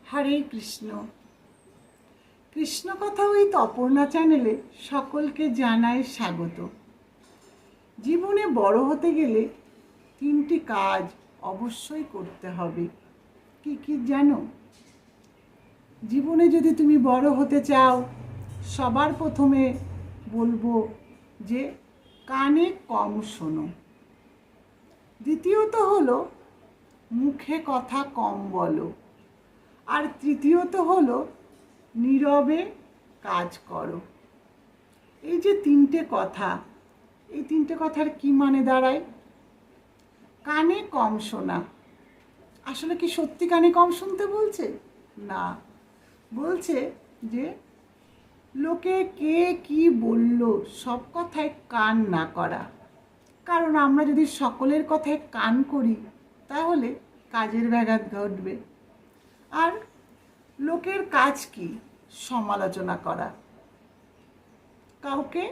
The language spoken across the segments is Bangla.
হরে কৃষ্ণ। কৃষ্ণ কথা উইথ অপর্ণা চ্যানেলে সকলকে জানাই স্বাগত। জীবনে বড় হতে গেলে 3টি কাজ অবশ্যই করতে হবে। কি কি জানো? জীবনে যদি তুমি বড় হতে চাও, সবার প্রথমে বলবো যে কানে কম শোনো। দ্বিতীয়ত হলো মুখে কথা কম বলো। আর তৃতীয়ত হলো নীরবে কাজ করো। এই যে 3টে কথা, এই 3টে কথার কি মানে দাঁড়ায়? কানে কম শোনা। আসলে কি সত্যি কানে কম শুনতে বলছে? না, বলছে যে লোকে কে কি বলল সব কথায় কান না করা। কারণ আমরা যদি সকলের কথায় কান করি তাহলে কাজের ব্যাঘাত ঘটবে। আর লোকের কাজ কি? সমালোচনা করা, কাউকে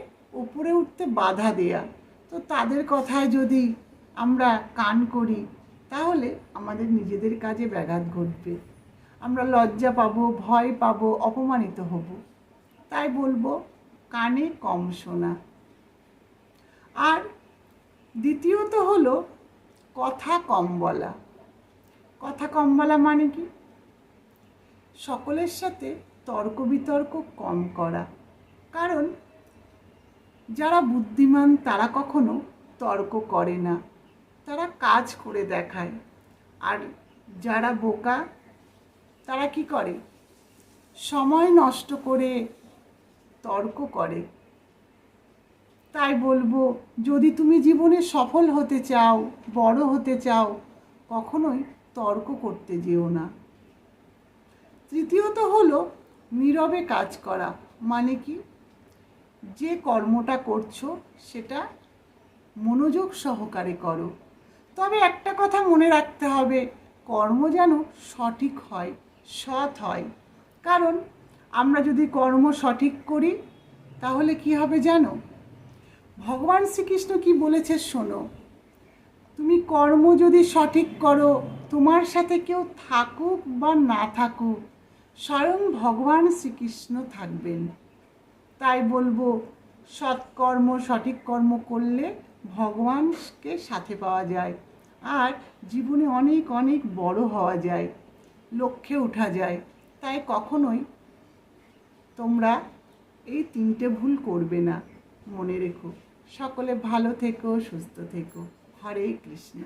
উপরে উঠতে বাধা দেয়া। তো তাদের কথায় যদি আমরা কান করি তাহলে আমাদের নিজেদের কাজে ব্যাঘাত ঘটবে। আমরা লজ্জা পাবো, ভয় পাবো, অপমানিত হব। তাই বলবো কানে কম শোনা। আর দ্বিতীয়ত হলো কথা কম বলা। কথা কম বলা মানে কি? সকলের সাথে তর্ক বিতর্ক কম করা। কারণ যারা বুদ্ধিমান তারা কখনো তর্ক করে না, তারা কাজ করে দেখায়। আর যারা বোকা তারা কি করে? সময় নষ্ট করে তর্ক করে। তাই বলবো, যদি তুমি জীবনে সফল হতে চাও, বড় হতে চাও, কখনোই তর্ক করতে যেও না। তৃতীয়ত হলো নীরবে কাজ করা। মানে কি? যে কর্মটা করছো সেটা মনোযোগ সহকারে করো। তবে একটা কথা মনে রাখতে হবে, কর্ম যেন সঠিক হয়, সৎ হয়। কারণ আমরা যদি কর্ম সঠিক করি তাহলে কি হবে জানো? ভগবান শ্রীকৃষ্ণ কি বলেছে শোনো, তুমি কর্ম যদি সঠিক করো, তোমার সাথে কেউ থাকুক বা না থাকুক, স্বয়ং ভগবান শ্রীকৃষ্ণ থাকবেন। তাই বলবো সৎকর্ম, সঠিক কর্ম করলে ভগবানকে সাথে পাওয়া যায়। আর জীবনে অনেক অনেক বড় হওয়া যায়, লক্ষ্যে ওঠা যায়। তাই কখনোই তোমরা এই 3টে ভুল করবে না। মনে রেখো। সকলে ভালো থেকো, সুস্থ থেকো। হরে কৃষ্ণ।